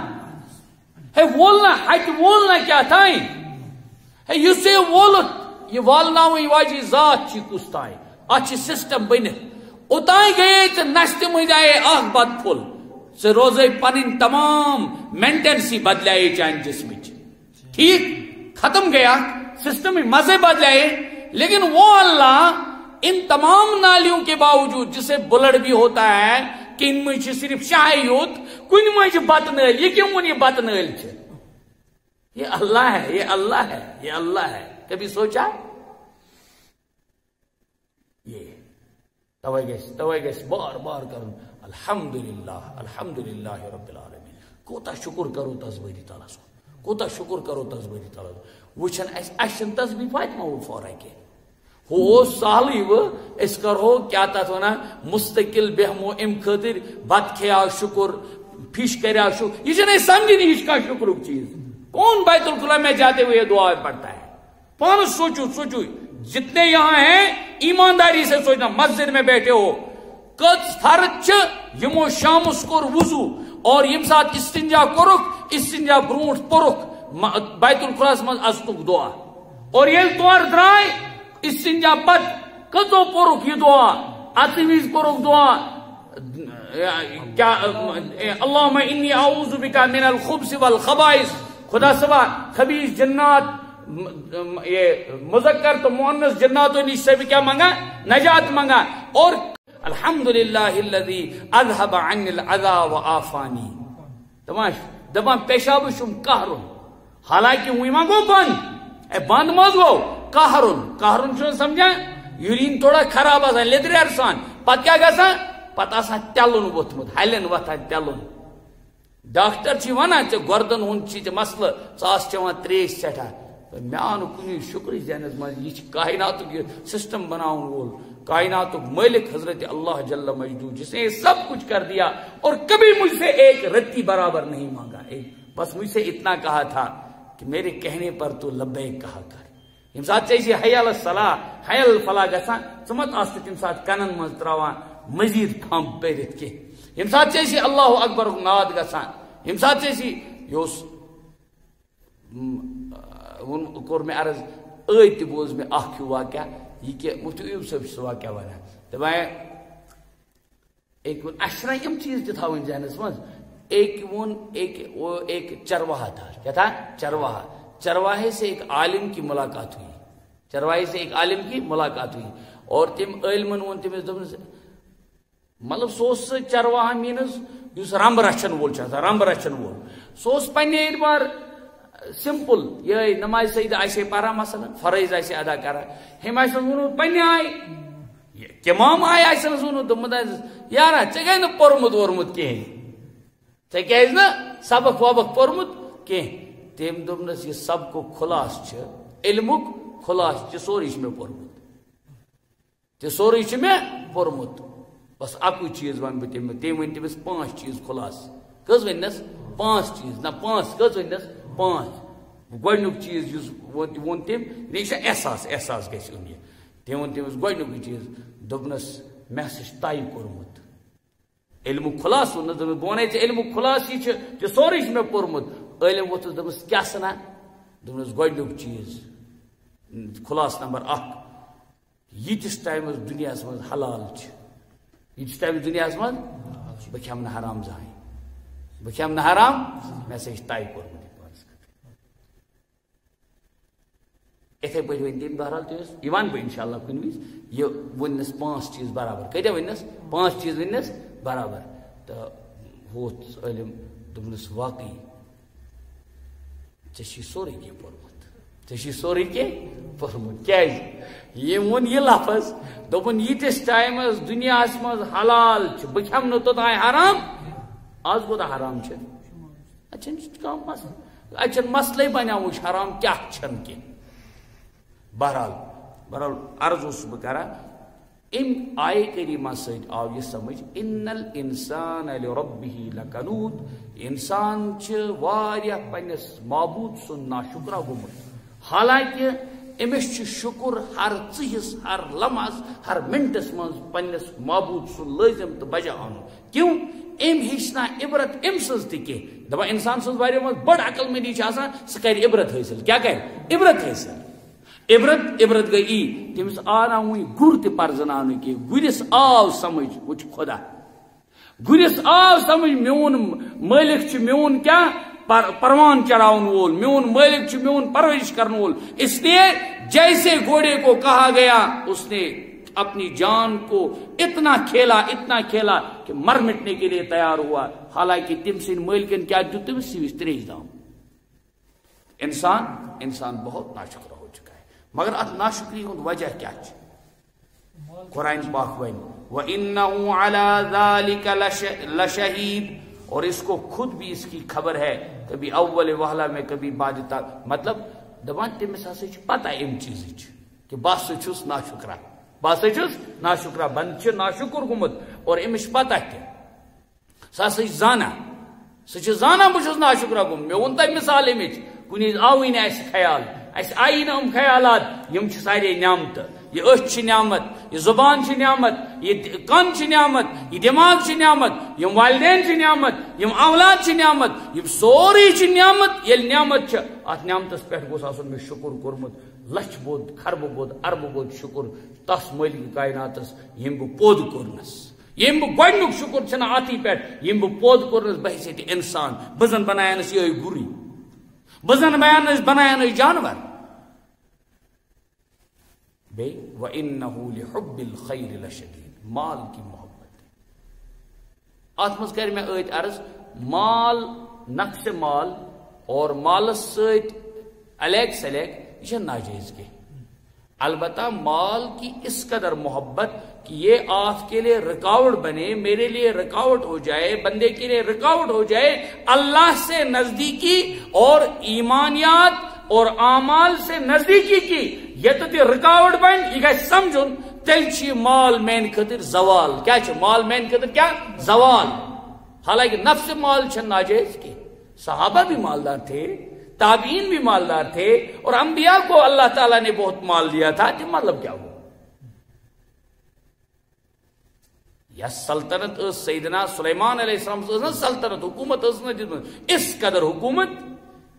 ہے وولنا کیا تائیں ہے یہ وولت یہ والناوی واجی ذات چی کس تائیں اچھی سسٹم بنت اوتائیں گئے تو نشت مجھ آئے آخ بات پھول سے روزے پنن تمام مینٹنسی بدلائے چاہن جسم ٹھیک ختم گیا سسٹم مزے بدلائے لیکن وہ اللہ ان تمام نالیوں کے باوجود جسے بلڈ بھی ہوتا ہے کہ ان میں صرف شاہی ہوت کن میں بت نل یہ کیوں یہ بت نل یہ اللہ ہے کبھی سوچا یہ توے گیس بار بار کرن الحمدللہ رب العالمین کوتا شکر کرو تزبیری تعالیٰ سو کوتا شکر کرو تزبیری تعالیٰ وچھن ایشن تزبیر فائد مو فورا کے ہو سہلی و اس کرو کیا تا تھونا مستقل بہمو ام خاطر بت کھیا شکر فش کریا شکر یہ نہیں سمجھی نہیں اس کا شکر چیز کون بیت الخلا میں جاتے ہوئے یہ دعا پڑھتا ہے پان سوچو جتنے یہاں ہیں ایمانداری سے سوچنا مسجد میں بیٹھے ہو کت فرق یمو شامس کور وضو اور یم سات استنجا کورک استنجا برونٹ پورک بیت الخلاس من ازتک دعا اور یہ تور درائے استنجا پت کتو پورک یہ دعا اتویز پورک دعا کیا اللہم انی اعوذ بکا من الخبث والخبائث خدا سوا خبیث جنات یہ مذکر تو مؤنث جناتوں نے سے بھی کیا مانگا نجات مانگا اور الحمدللہ الذی اذهب عنی العذا وعافانی تماش دبا پیشاب شم قہرن حالانکہ وہی مانگو بند مز گو قہرن چھو سمجھا یورین تھوڑا خراب آسان لیدر ارسان پت کیا گسا پت آسان تلن وتمت ہلن وتھان تلن ڈاکٹر چھ ونان ژے گردن ہند چھ مسئلہ ژاس چوان تریش سٹھا میں آنو کنی شکر ذہنس مز یہ کائناتک سسٹم بناؤن وول کائناتک مالک حضرت اللہ جل مجدود جس نے سب کچھ کر دیا اور کبھی مجھ سے ایک رتی برابر نہیں مانگا بس مجھ سے اتنا کہا تھا کہ میرے کہنے پر تو لبیک کہا کر یم سات چیزی حیال الصلاح حیال الفلاح گسان سمت آستے تم سات کنن مز تراوان مزید کھم پیرت کے یم سات چیزی اللہ اکبر ناد گسان یم سات چیزی یوس کور میں عرض ایت بوز میں آخیو واقعہ یہ کہ مفتی ایوب صاحب سے واقعہ وانا دبائے ایک اشرا یم چیز تھاون ذہنس مز ایک چرواہا تھا کیا تھا چرواہے سے ایک عالم کی ملاقات ہوئی اور تم علمن ون تمس دس مطلب سوس چرواہا مینز یس رمب رچھن وول سوس پنہ اعتبار سمپل یہ نماز سید آئے پارا مثلا فرائض آئے ادا کرا ہم آئے ونوت پنہ آئے کمام آئے آئے ونوت یارا ے گئی نا پورمت وورمت کہیں ے کیاز نا سبق وبق پورمت کہیں تم دوپنس یہ سب کو خلاص علمک خلاص سوری میں پورمت تے سوری میں پورمت بس اکو چیز ون بہ تم ون تمس 5 چیز خلاص کس ونس 5 چیز نہ 5 کس ونس 5 گۄڈنیُک چیز یُس ووٚن تٔمۍ یہِ چھُ احساس گژھِ یُن یہِ تٔمۍ ووٚن تٔمِس گۄڈنیُکُے چیٖز دوٚپنَس مےٚ ہسا چھُ طے کوٚرمُت علمُک خُلاصہٕ ووٚننَس دوٚپمَس بہٕ وَنے ژےٚ علمُک خُلاصہٕ یہِ چھُ سورُے چھُ مےٚ پوٚرمُت عٲلِم ووٚتھُس دوٚپمَس کیٛاہ سَنا دوٚپنَس گۄڈنیُک چیٖز خُلاصہٕ نمبر 1 ییٖتِس ٹایمَس دُنیاہَس منٛز حلال چھِ ییٖتِس ٹایمَس دُنیاہَس منٛز بہٕ کھٮ۪مہٕ نہٕ حرام زٕہٕنۍ بہٕ کھٮ۪مہٕ نہٕ حرام مےٚ ہسا چھُ طے کوٚرمُت اتھے پہ ون تم بہرحال تمس یہ ون بہ انشاء اللہ کن وز یہ ونس 5 چیز برابر کتیا ونس 5 چیز ونس برابر تو ہوت علم دوپنس واقعی ژےٚ سورُے کینٛہہ پوٚرمُت ژےٚ سورُے کینٛہہ پوٚرمُت کیازِ یِم ووٚن یہِ لفظ دوٚپُن ییٖتِس ٹایمس دُنیاہس منٛز حلال چھُ بہٕ کھٮ۪مہٕ نہٕ توٚتانۍ حرام آز کوٗتاہ حرام چھُ اتہِ چھُنہٕ کانٛہہ مسلہٕ اتہِ چھُنہٕ مسلے بنیومُت چھُ حرام کیٛاہ چھنہٕ کینٛہہ بہرحال عرض اوسُس بہٕ کران امہِ آیے کریٖمہ سۭتۍ آو یہِ سمجھ ان الانسان لربہ لکنود انسان چھُ واریاہ پننس معبوٗد سُنٛد ناشُکرا گوٚمُت حالانکہ أمِس چھُ شُکُر ہر ژِہِس ہر لمحس ہر منٹس منٛز پننس معبوٗد سُنٛد لٲزِم تہٕ بجا اَنُن کیوں أمۍ ہیٚچھنا عبرت أمۍ سٕنٛز تہِ کینٛہہ دپان انسان سٕنٛز واریاہ منٛز بٔڑ عقل مندی چھِ آسان سُہ کرِ عبرت حٲصِل کیٛاہ کرِ عبرت حٲصِل عبرت گئی ای تمس آو نا وُنہِ گر تہِ پرزناونہٕ کینٛہہ گُرِس آو سمجھ وٕچھ خدا گُرِس آو سمجھ میون مٲلِک چھُ میون کیٛاہ پروان چڑھاون وول میون مٲلِک چھُ میون پرورش کرن وول اس لیے جیسے گھوڑے کو کہا گیا اس نے اپنی جان کو اتنا کھیلا کہ مر مٹنے کے لیے تیار ہوا حالانکہ تم سن مٲلکن کیا دیُت تٔمِس سِوِس تریش دام انسان بہت ناشکر ہو چکا ہے مگر ات ناشکری ہند وجہ کیا قرآن پاک ون وَإِنَّهُ عَلَى ذَلِكَ لَشَهِيدٌ اور اس کو خود بھی اس کی خبر ہے کبھی اول وہلا میں کبھی بعد مطلب دپان تمس ہسا پتہ ام چیز کہ بہ ہسا چھس ناشکرا بند ناشکر گومت اور امس پتہ کہ سہ زانا بہ چھس ناشکرا گومت مے وون تہ مثال امچ کن آوی نہ اس خیال اس آئی نہ خیالات یم سارے نعمت یہ أچھ نعمت یہ زبان نعمت یہ کن نعمت یہ دماغ نعمت یم والدین نعمت یم اولاد نعمت یم سوری نعمت یل نعمت ات نعمتس پہ گوس آسن میں شکر کورمت لچھ بود خرب بود ارب بود شکر تس ملک کائناتس یم بہ پود کورنس یم بہ گۄڈنیُک شکر چھنا اتی پہ یم بہ پود کورنس بحیثیت انسان بزن بناینس یہ گُری بزن بناینس جانور بے وَإِنَّهُ لِحُبِّ الْخَيْرِ لَشَدِيدٌ مال کی محبت ات مز کر میں ایت عرض مال نقص مال اور مالس سۭتۍ الیک سلیک یہ ناجائز کے البتہ مال کی اس قدر محبت کہ یہ آپ کے لیے رکاوٹ بنے میرے لیے رکاوٹ ہو جائے بندے کے لیے رکاوٹ ہو جائے اللہ سے نزدیکی اور ایمانیات اور اعمال سے نزدیکی کی یہ رکاوٹ بن یہ گھر سمجھن تیل مال مین خاطر زوال کیا مال مین خاطر کیا زوال حالانکہ نفس مال چھ ناجائز کی صحابہ بھی مالدار تھے تابعین بھی مالدار تھے اور انبیاء کو اللہ تعالیٰ نے بہت مال دیا تھا کہ مطلب کیا ہوا یا سلطنت سیدنا سلیمان علیہ السلام سلطنت حکومت اس قدر حکومت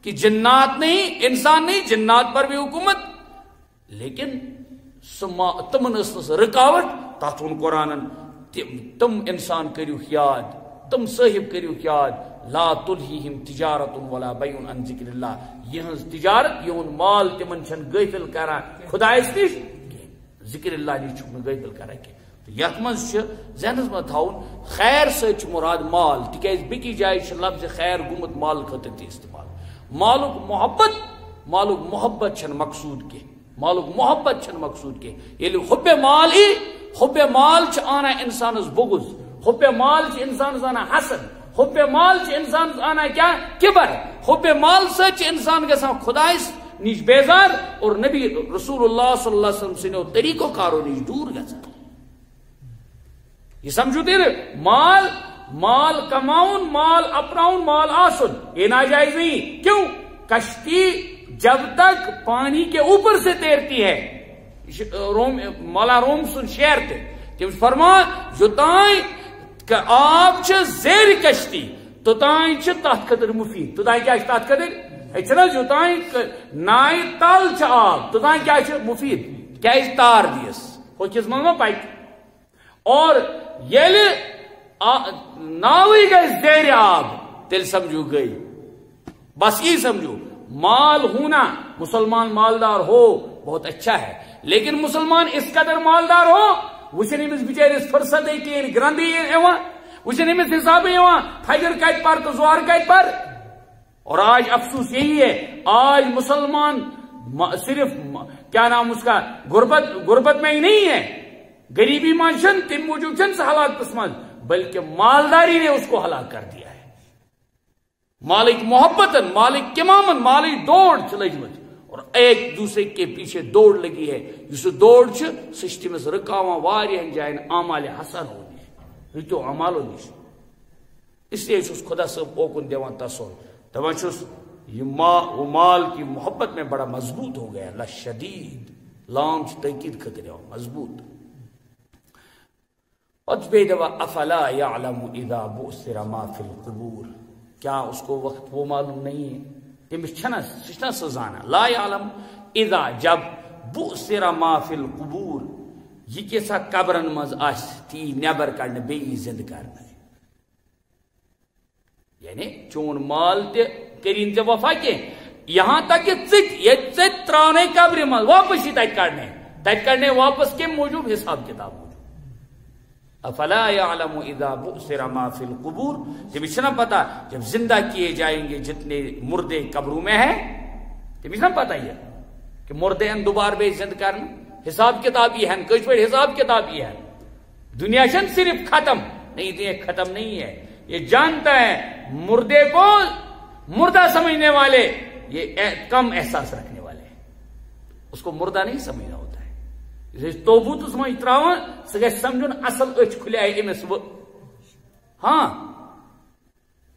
کہ جنات نہیں انسان نہیں جنات پر بھی حکومت لیکن تمن رکاوٹ تات ون قرآن تم انسان کرو یاد تم صاحب کرو یاد لا تلہیہم تجارت ولا بیع عن ذکر اللہ یہنز تجارت یہن مال تمن چھن غافل کران خدایس نش ذکر اللہ نش چھن غافل کران کہ یت مز ذہنس مز تھاؤن خیر سۭتۍ مراد مال تکیاز بیٚکہِ جایہِ چھُ لفظ خیر گوٚمُت مال خٲطرٕ تہِ استعمال مالک محبت چھن مقصود کے مالک محبت چھن مقصود کے ییٚلہِ حب مال حب مال چھ آنا انسانس بغض حب مال چھ انسانس آنا حسد حب مال چھ انسان آنا کیا کبر حب مال سچ انسان گژھان خدائس نش بیزار اور نبی رسول اللہ صلی اللہ علیہ وسلم سنو طریقو کارو نش دور گژھان یہ سمجھو تیر مال کماؤن مال اپناؤن مال آسن یہ ناجائز نہیں کیوں کشتی جب تک پانی کے اوپر سے تیرتی ہے مولا روم سن شعر تھے تم فرما یوتائیں آب زیر کشتی توتائیں تات خطر مفید توتائیں کیا تات خطر یوتائیں نائ تل آب توتائیں کیا مفید کیا تار دیس ہوکس من پک اور یل ناوی گئی زیر آب تیل سمجھو گئی بس یہ سمجھو مال ہونا مسلمان مالدار ہو بہت اچھا ہے لیکن مسلمان اس قدر مالدار ہو وچن امس بچارس فرصت کہین گرندی وچن امس حساب فجر کت پر تو زہر کت پر اور آج افسوس یہی ہے آج مسلمان صرف کیا نام اس کا غربت میں ہی نہیں ہے غریبی منشن تم موجود چن ہلاک قسمت بلکہ مالداری نے اس کو ہلاک کر دیا ہے مالک محبتن مالک کمامن مالک دوڑ لجمت اور ایک دوسرے کے پیچھے دوڑ لگی ہے اس دوڑ سسٹمس رکاواں واریاہن جائن اعمال حسن ہونی رتو اعمالو نش اس لیے خدا صاحب اوکن دیوان تصور دپان چھس یہ مال کی محبت میں بڑا مضبوط ہو گیا لشدید لام تاکید خطر مضبوط افلا يعلم اذا بؤثر ما في القبور کیا اس کو وقت وہ معلوم نہیں ہے تمس چھنا سزانا لا يعلم اذا جب بؤثر ما في القبور یہ کیسا قبرن مز تی نیبر کڑنے بیٚیہِ زند کرنے یعنی چون مال تے کرین تے وفا کے یہاں تک کہ ترانے قبر مز واپس ہی تت کڑنے واپس کے موجود حساب کتاب موجود افلا يعلم اذا بؤثر ما في القبور تمہیں نہ پتا جب زندہ کیے جائیں گے جتنے مردے قبروں میں ہیں تمہیں نہ پتا یہ کہ مردے ہیں دوبارہ بے زند کرنا حساب کتاب یہ ہے کچھ پہ حساب کتاب یہ ہے دنیا شن صرف ختم نہیں تو یہ ختم نہیں ہے یہ جانتا ہے مردے کو مردہ سمجھنے والے یہ کم احساس رکھنے والے ہیں اس کو مردہ نہیں سمجھنا ہوتا ہے توبوت اس میں اتراوان سگے سمجھن اصل اچھ کھلے آئے امس ہاں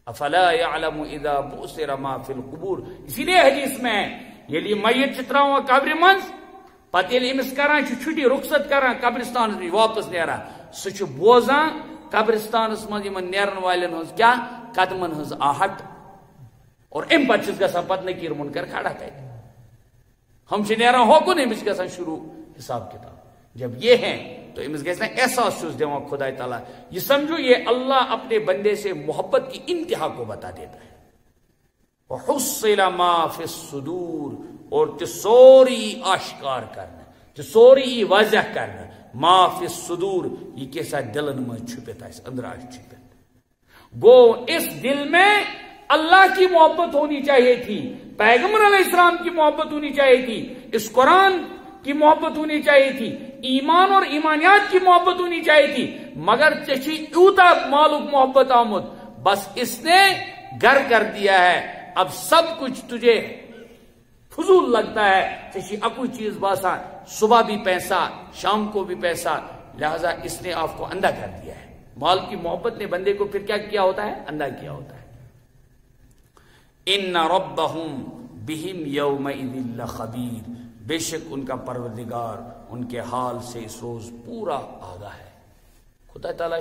افلا يعلم اذا بؤثر ما في القبور اسی لیے حدیث میں یہ لیے میت چتراوان قبر منز پتہ ییٚلہِ أمِس کران چھُ چھُٹی رخصت کران قبرستانس نش واپس نیران سُہ چھُ بوزان قبرستانس منٛز یِمن نیرن والٮ۪ن ہٕنٛز کیاہ قدمن ہٕنٛز آہٹ اور امہِ پتہٕ چھُس گژھان پتہٕ نکیر منکر کھڑا تتہِ ہم چھِ نیران ہوکُن أمِس چھُ گژھان شروع حساب کتاب جب یہ ہیں تو امس گژھِ نا احساس چھُس دِوان خدا تعالیٰ یہ سمجھو یہ اللہ اپنے بندے سے محبت کی انتہا کو بتا دیتا ہے وحصل ما فی الصدور اور سوری آشکار کرنا سوری واضح کرنا ما فی الصدور یہ کیسا دلن میں چھپتا ہے اندراج چھپتا گو اس دل میں اللہ کی محبت ہونی چاہیے تھی پیغمبر علیہ السلام کی محبت ہونی چاہیے تھی اس قرآن کی محبت ہونی چاہیے تھی ایمان اور ایمانیات کی محبت ہونی چاہیے تھی مگر چشی اوتا معلوم محبت آمد بس اس نے گر کر دیا ہے اب سب کچھ تجھے فضول لگتا ہے چشی اکو چیز باسا صبح بھی پیسہ شام کو بھی پیسہ لہذا اس نے آپ کو اندھا کر دیا ہے مال کی محبت نے بندے کو پھر کیا کیا ہوتا ہے اندھا کیا ہوتا ہے ان ربهم بهم یومئذ لخبیر بے شک ان کا پروردگار ان کے حال سے اس روز پورا آگاہ ہے خدا تعالیٰ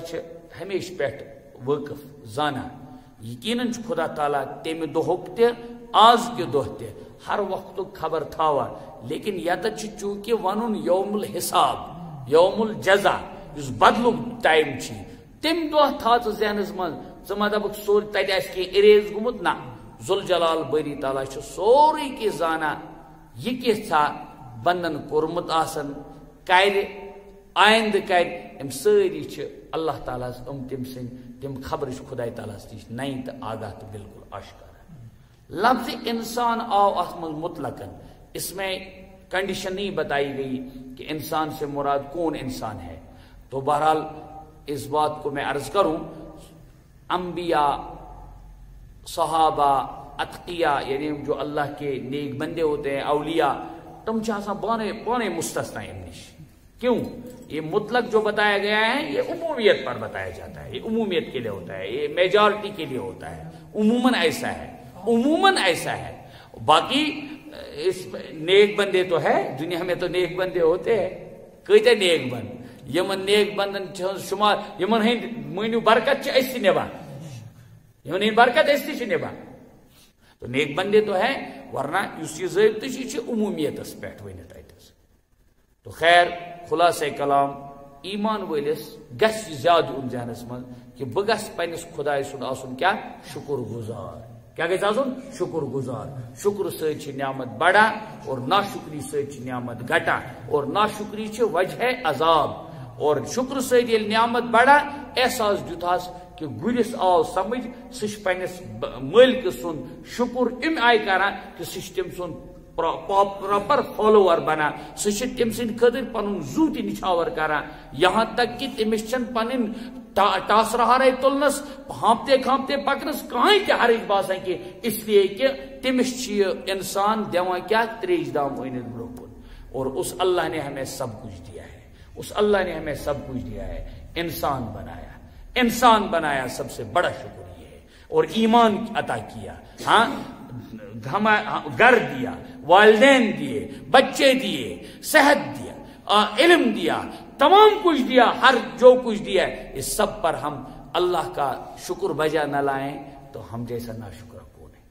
ہمیشہ پیٹھ وقف زانا یقیناً خدا تعالیٰ تمہ دہک تہ آز کے دہ تہ ہر وقت خبر تھاوا لیکن یتت چونکہ ون یوم الحساب یوم الجزا اس بدل ٹائم چھ تم دہ تھا ذہنس من ثہ دپک سور تتہ آس کی اریز گومت نا ذوالجلال باری تعالیٰ سوری کی زانا یہ کیسا بندن کورمت آسن کر آئند کر ام ساری اللہ تعالیٰ تم سن تم خبر خدا تعالیٰ نش نئی تو آگاہ تو بالکل آشکار لفظ انسان آو اس من مطلقاً اس میں کنڈیشن نہیں بتائی گئی کہ انسان سے مراد کون انسان ہے تو بہرحال اس بات کو میں عرض کروں انبیاء، صحابہ، اتقیاء یعنی جو اللہ کے نیک بندے ہوتے ہیں، اولیاء، تم چاہتا بانے مستثنا ان نش. کیوں؟ یہ مطلق جو بتایا گیا ہے یہ عمومیت پر بتایا جاتا ہے، یہ عمومیت کے لیے ہوتا ہے، یہ میجارٹی کے لیے ہوتا ہے، عموماً ایسا ہے، عموماً ایسا ہے. باقی اس نیک بندے تو ہے، دنیا میں تو نیک بندے ہوتے ہیں. کتے نیک بند یمن نیک بندن شمار یمن ہند مینو برکت اس نبان، یمن ہند برکت اس تہ نبان. تو نیک بندے تو ہے، ورنہ اس یہ ضابطہ یہ عمومیت پہ ونت اتس. تو خیر خلاصہ کلام ایمان ولس گھ زیادہ ان ذہنس من کہ بہ گھس پنس خدائے سن آسن کیا شکر گزار. کیا گھس آسن شکر گزار. شکر ست نعمت بڑا اور ناشکری ست نعمت گٹا، اور ناشکری وجہ عذاب. اور شکر ست یل نعمت بڑا احساس دیتہس کہ گرس آو سمجھ سہ پنس مالک سن شکر ام آئی کران کہ سہ تم سن پراپر فالوور بنا، سہ تم سند خاطر پن زو تہ نچھاور کران، یہاں تک کہ تمس چھ پن ٹاسرہارے تلنس ہانپتے کھانپتے پکنس کہیں تہ حرج باسان کہ اس لیے کہ تمس انسان دیوان کیا تریش دام اینت برکن. اور اس اللہ نے ہمیں سب کچھ دیا ہے، اس اللہ نے ہمیں سب کچھ دیا ہے. انسان بنایا، انسان بنایا، سب سے بڑا شکر یہ ہے. اور ایمان عطا کیا، ہاں گھر دیا، والدین دیے، بچے دیے، صحت دیا، علم دیا، تمام کچھ دیا. ہر جو کچھ دیا اس سب پر ہم اللہ کا شکر بجا نہ لائیں تو ہم جیسا نا شکر کون ہے.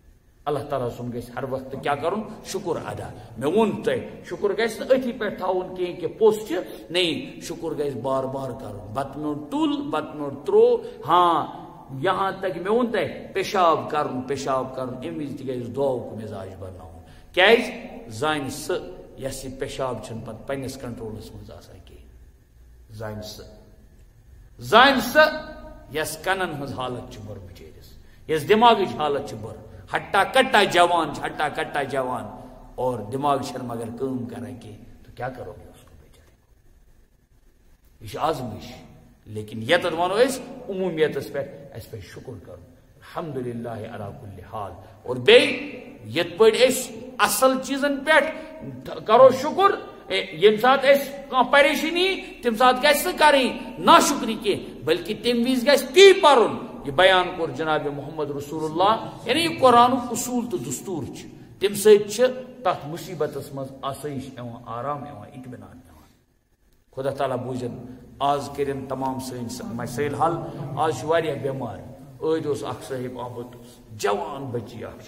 اللہ تعالیٰ سن گھس ہر وقت کیا کرن شکر ادا. میں ون تہ شکر گھس اتھی پہ تھاون کہ پوسٹ نہیں، شکر گھس بار بار کرن. بت میون تل بت میون ترو، ہاں یہاں تک میں ون تہ پیشاب کرن ام وز تہ گھس دعا مزاج بناؤن. کیاز زان سہ یس یہ پیشاب چھن پتہ پنس کنٹرولس مز آسان کی. زان سہ یس کنن ہز حالت بر بچیرس، یس دماغچ حالت بر، ہٹا کٹا جوان اور دماغ چھن مگر کام کران کی. تو کیا کرو گے اس کو بیچارے کو؟ یہ آزمائش. لیکن یہ تو ونو اس عمومیت پہ اس پہ شکر کرو الحمدللہ علی کل حال. اور بے یت پہ اس اصل چیزن پہ کرو شکر. یم سات اس پریشانی تم سات گھس کریں ناشکری کی، بلکہ تم وز گھس تی پرن. یہ بیان کور جناب محمد رسول اللہ، یعنی یہ قرآن اصول تو دستور تم ست تر مصیبت مز آسائش آرام اطمینان. خدا تعالیٰ بوزن آز کرن تمام سن مسائل حل. آج بیمار. عید اخ صاحب آمت جوان بچی اخ